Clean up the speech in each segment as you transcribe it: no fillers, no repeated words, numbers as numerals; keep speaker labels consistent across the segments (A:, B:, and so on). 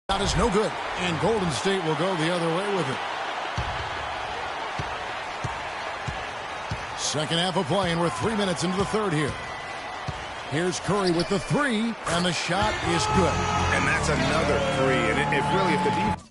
A: That is no good, and Golden State will go the other way with it. Second half of play, and we're 3 minutes into the third here. Here's Curry with the three, and the shot is good.
B: And that's another three, and if the defense...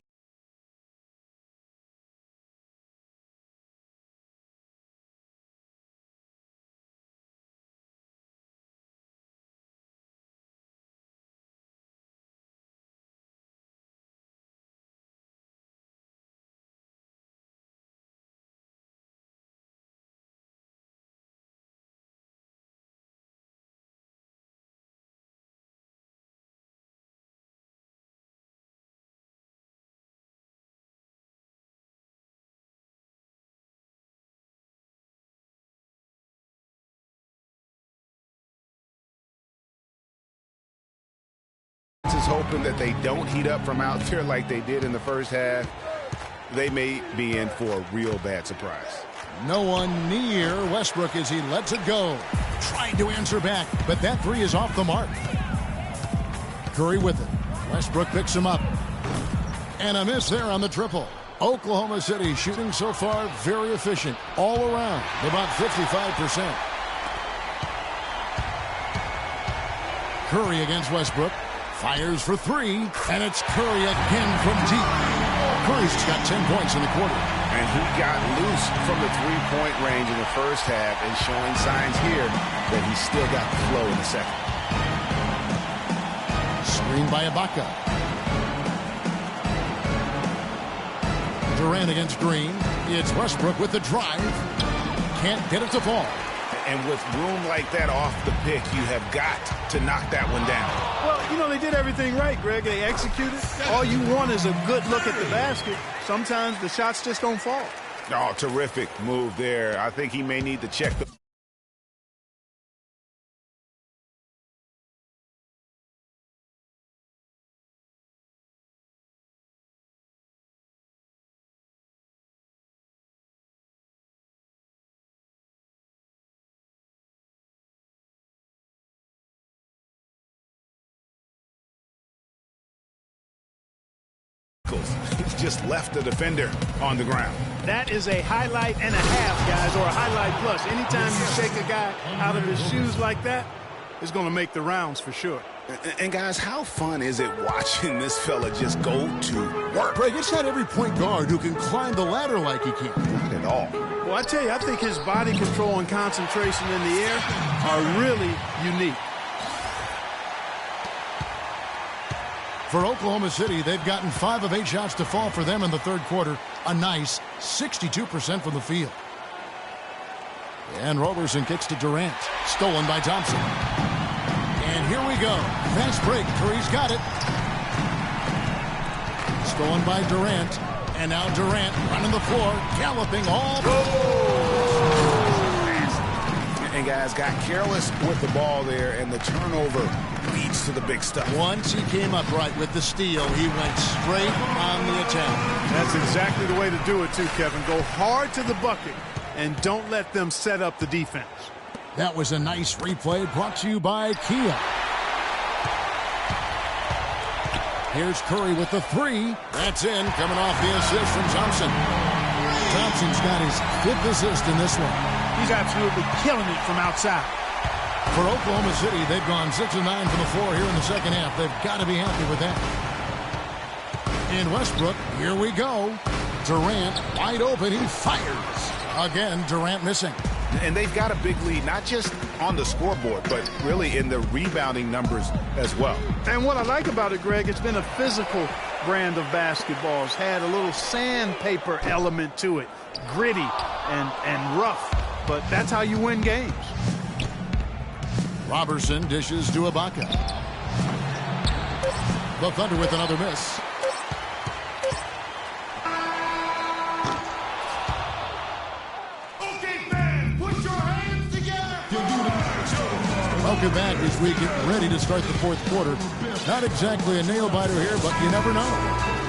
B: is hoping that they don't heat up from out there like they did in the first half. They may be in for a real bad surprise.
A: No one near Westbrook as he lets it go. Trying to answer back, but that three is off the mark. Curry with it. Westbrook picks him up. And a miss there on the triple. Oklahoma City shooting so far very efficient all around, about 55%. Curry against Westbrook. Fires for three, and it's Curry again from deep. Curry's got 10 points in the quarter.
B: And he got loose from the three-point range in the first half and showing signs here that he's still got the flow in the second.
A: Screen by Ibaka. Durant against Green. It's Westbrook with the drive. Can't get it to fall.
B: And with room like that off the pick, you have got to knock that one down.
C: Well, you know, they did everything right, Greg. They executed. All you want is a good look at the basket. Sometimes the shots just don't fall.
B: Oh, terrific move there. I think he may need to check the... He's just left the defender on the ground.
C: That is a highlight and a half, guys, or a highlight plus. Anytime you shake a guy out of his shoes like that, it's going to make the rounds for sure.
B: And guys, how fun is it watching this fella just go to work?
A: Greg, it's not every point guard who can climb the ladder like he can.
B: Not at all.
C: Well, I tell you, I think his body control and concentration in the air are really unique.
A: For Oklahoma City, they've gotten 5 of 8 shots to fall for them in the third quarter. A nice 62% from the field. And Roberson kicks to Durant. Stolen by Thompson. And here we go. Fast break. Curry's got it. Stolen by Durant. And now Durant running the floor. Galloping all.
B: And guys got careless with the ball there, and the turnover leads to the big stuff.
A: Once he came upright with the steal, he went straight on the attack.
C: That's exactly the way to do it, too, Kevin. Go hard to the bucket and don't let them set up the defense.
A: That was a nice replay brought to you by Kia. Here's Curry with the three. That's in, coming off the assist from Thompson. Thompson's got his 5th assist in this one.
C: He's absolutely killing it from outside.
A: For Oklahoma City, they've gone 6 of 9 from the floor here in the second half. They've got to be happy with that. In Westbrook, here we go. Durant wide open. He fires. Again, Durant missing.
B: And they've got a big lead, not just on the scoreboard, but really in the rebounding numbers as well.
C: And what I like about it, Greg, it's been a physical brand of basketball. It's had a little sandpaper element to it. Gritty and rough. But that's how you win games.
A: Roberson dishes to Ibaka. The Thunder with another miss.
D: Okay, fans, put your hands together.
A: Welcome back as we get ready to start the fourth quarter. Not exactly a nail-biter here, but you never know.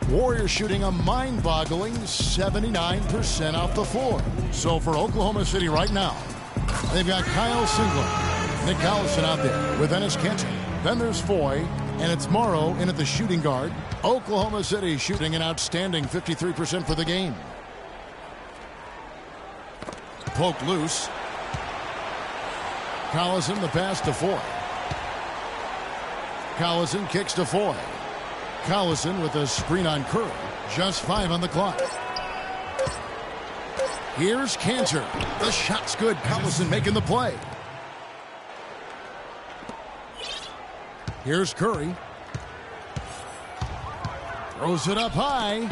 A: Warriors shooting a mind-boggling 79% off the floor. So for Oklahoma City right now, they've got Kyle Singler, Nick Collison out there with Ennis Cantor. Then there's Foy, and it's Morrow in at the shooting guard. Oklahoma City shooting an outstanding 53% for the game. Poked loose. Collison the pass to Foy. Collison kicks to Foy. Collison with a screen on Curry. Just 5 on the clock. Here's Cantor. The shot's good. Collison making the play. Here's Curry. Throws it up high.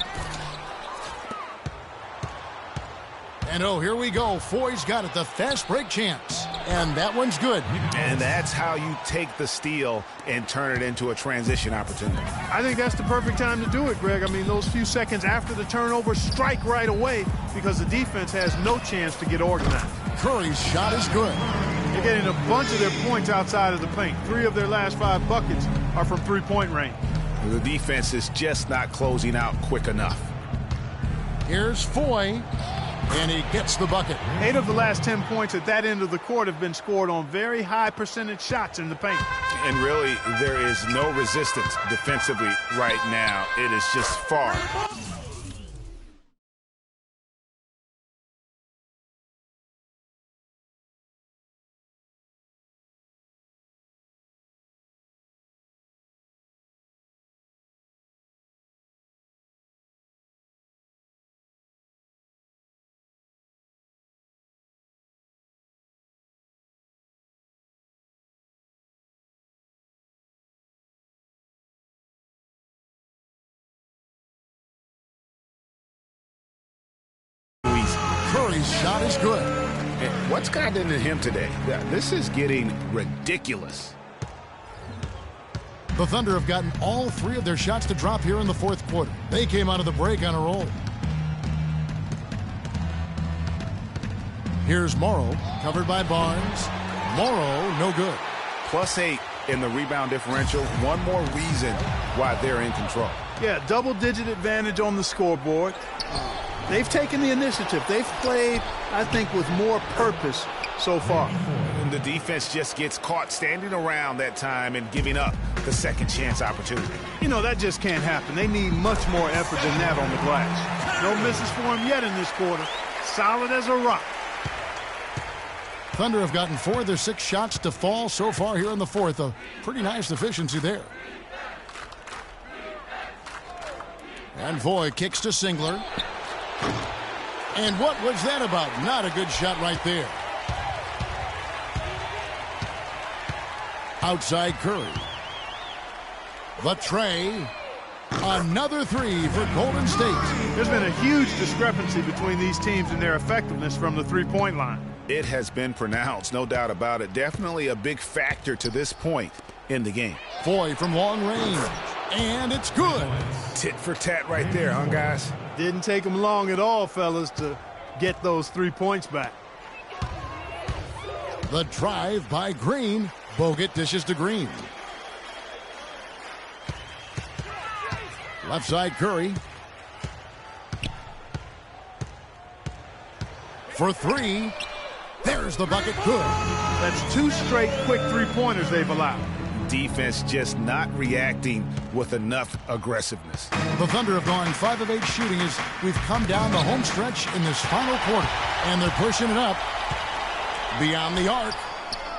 A: And oh, here we go. Foy's got it. The fast break chance. And that one's good.
B: And that's how you take the steal and turn it into a transition opportunity.
C: I think that's the perfect time to do it, Greg. I mean, those few seconds after the turnover, strike right away because the defense has no chance to get organized.
A: Curry's shot is good.
C: They're getting a bunch of their points outside of the paint. 3 of their last 5 buckets are from three-point range.
B: The defense is just not closing out quick enough.
A: Here's Foy. And he gets the bucket.
C: 8 of the last 10 points at that end of the court have been scored on very high percentage shots in the paint.
B: And really, there is no resistance defensively right now. It is just far.
A: Curry's shot is good.
B: And what's gotten into him today? This is getting ridiculous.
A: The Thunder have gotten all 3 of their shots to drop here in the 4th quarter. They came out of the break on a roll. Here's Morrow, covered by Barnes. Morrow, no good.
B: +8 in the rebound differential. One more reason why they're in control.
C: Yeah, double-digit advantage on the scoreboard. They've taken the initiative. They've played, I think, with more purpose so far.
B: And the defense just gets caught standing around that time and giving up the second chance opportunity.
C: You know, that just can't happen. They need much more effort than that on the glass. No misses for him yet in this quarter. Solid as a rock.
A: Thunder have gotten 4 of their 6 shots to fall so far here in the 4th. A pretty nice efficiency there. And Foy kicks to Singler. And what was that about? Not a good shot right there. Outside Curry. The tray. Another 3 for Golden State.
C: There's been a huge discrepancy between these teams in their effectiveness from the three-point line.
B: It has been pronounced, no doubt about it. Definitely a big factor to this point in the game.
A: Foy from long range. And it's good.
B: Tit for tat right there, huh, guys?
C: Didn't take them long at all, fellas, to get those 3 points back.
A: The drive by Green. Bogut dishes to Green. Left side Curry. For 3. There's the bucket. Good.
C: That's 2 straight quick three-pointers they've allowed.
B: Defense just not reacting with enough aggressiveness.
A: The Thunder have gone 5 of 8 shooting as we've come down the home stretch in this final quarter. And they're pushing it up. Beyond the arc.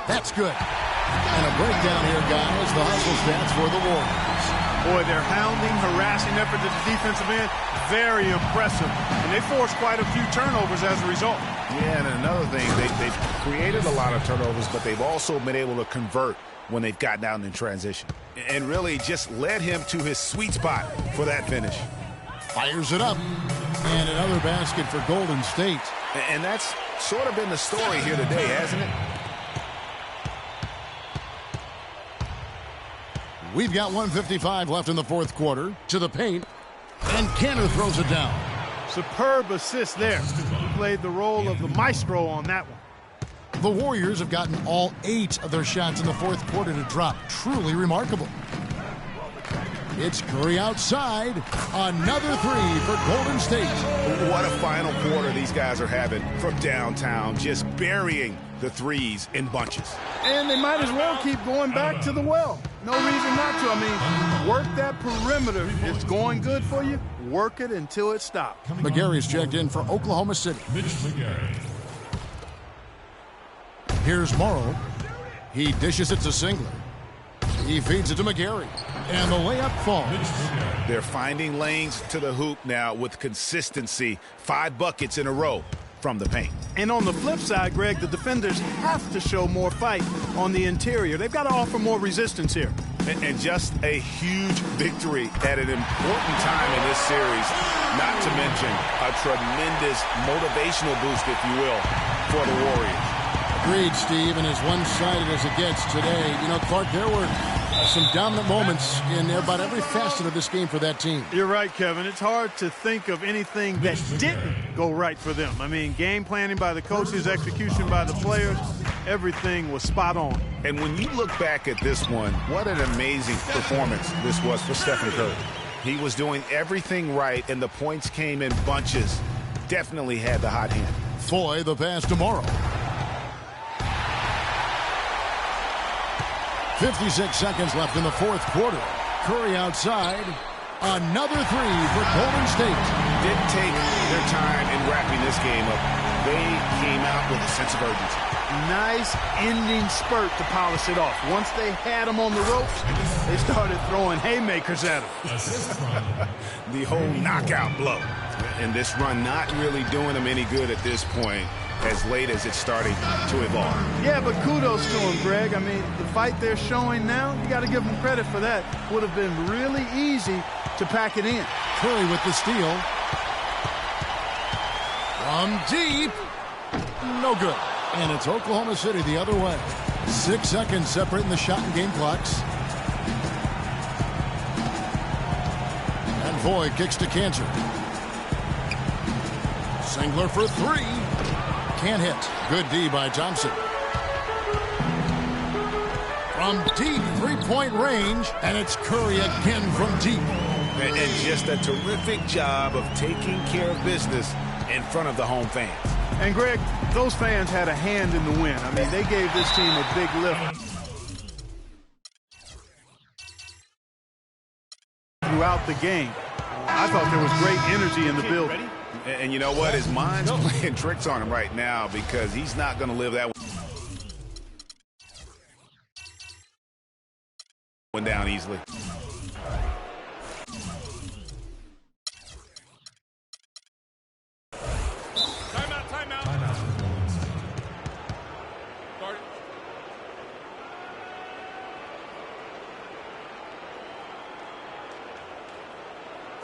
A: That's good. And a breakdown here, guys. The hustle stats for the Warriors.
C: Boy, their hounding, harassing effort at the defensive end, very impressive. And they forced quite a few turnovers as a result.
B: Yeah, and another thing, they've created a lot of turnovers, but they've also been able to convert when they've gotten down in transition. And really just led him to his sweet spot for that finish.
A: Fires it up. And another basket for Golden State.
B: And that's sort of been the story here today, hasn't it?
A: We've got 1:55 left in the 4th quarter. To the paint. And Cantor throws it down.
C: Superb assist there. He played the role of the maestro on that one.
A: The Warriors have gotten all 8 of their shots in the 4th quarter to drop. Truly remarkable. It's Curry outside. Another three for Golden State.
B: What a final quarter these guys are having from downtown, just burying the threes in bunches.
C: And they might as well keep going back to the well. No reason not to. I mean, work that perimeter. It's going good for you. Work it until it stops.
A: McGary's checked in for Oklahoma City. Here's Morrow. He dishes it to Singler. He feeds it to McGary. And the layup falls.
B: They're finding lanes to the hoop now with consistency. 5 buckets in a row from the paint.
C: And on the flip side, Greg, the defenders have to show more fight on the interior. They've got to offer more resistance here.
B: And just a huge victory at an important time in this series, not to mention a tremendous motivational boost, if you will, for the Warriors.
A: Agreed, Steve, and as one-sided as it gets today. You know, Clark, there were some dominant moments in about every facet of this game for that team.
C: You're right, Kevin. It's hard to think of anything that didn't go right for them. I mean, game planning by the coaches, execution by the players, everything was spot on.
B: And when you look back at this one, what an amazing performance this was for Stephen Curry. He was doing everything right, and the points came in bunches. Definitely had the hot hand.
A: Foy, the pass to Morrow. 56 seconds left in the fourth quarter. Curry outside. Another three for Golden State.
B: Didn't take their time in wrapping this game up. They came out with a sense of urgency.
C: Nice ending spurt to polish it off. Once they had them on the ropes, they started throwing haymakers at them.
B: The whole knockout blow. And this run not really doing them any good at this point, as late as it's starting to evolve.
C: Yeah, but kudos to them, Greg. I mean, the fight they're showing now, you got to give them credit for that. Would have been really easy to pack it in.
A: Curry with the steal. From deep. No good. And it's Oklahoma City the other way. 6 seconds separating the shot and game clocks. And Voigt kicks to Cantor. Singler for three. Can't hit. Good D by Thompson. From deep three-point range, and it's Curry again from deep.
B: And just a terrific job of taking care of business in front of the home fans.
C: And, Greg, those fans had a hand in the win. I mean, they gave this team a big lift throughout the game. I thought there was great energy in the building.
B: And you know what? His mind's playing tricks on him right now because he's not going to live that one down easily.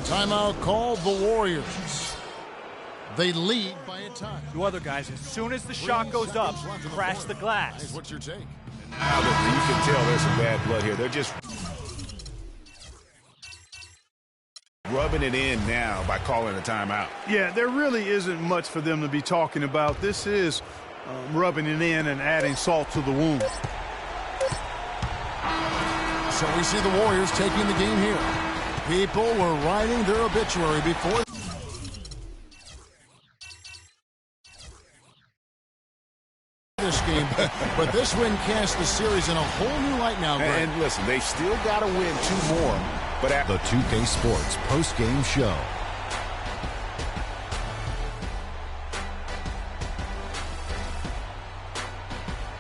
A: Timeout called the Warriors. They lead by a tie.
E: Two other guys, as soon as the shot goes up, crash the glass.
A: What's your take?
B: Now you can tell there's some bad blood here. They're just rubbing it in now by calling a timeout.
C: Yeah, there really isn't much for them to be talking about. This is rubbing it in and adding salt to the wound.
A: So we see the Warriors taking the game here. People were writing their obituary before this game, but this win casts the series in a whole new light now, Greg.
B: And listen, they still got to win 2 more. But at
F: the 2K Sports post-game show.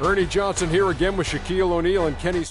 G: Ernie Johnson here again with Shaquille O'Neal and Kenny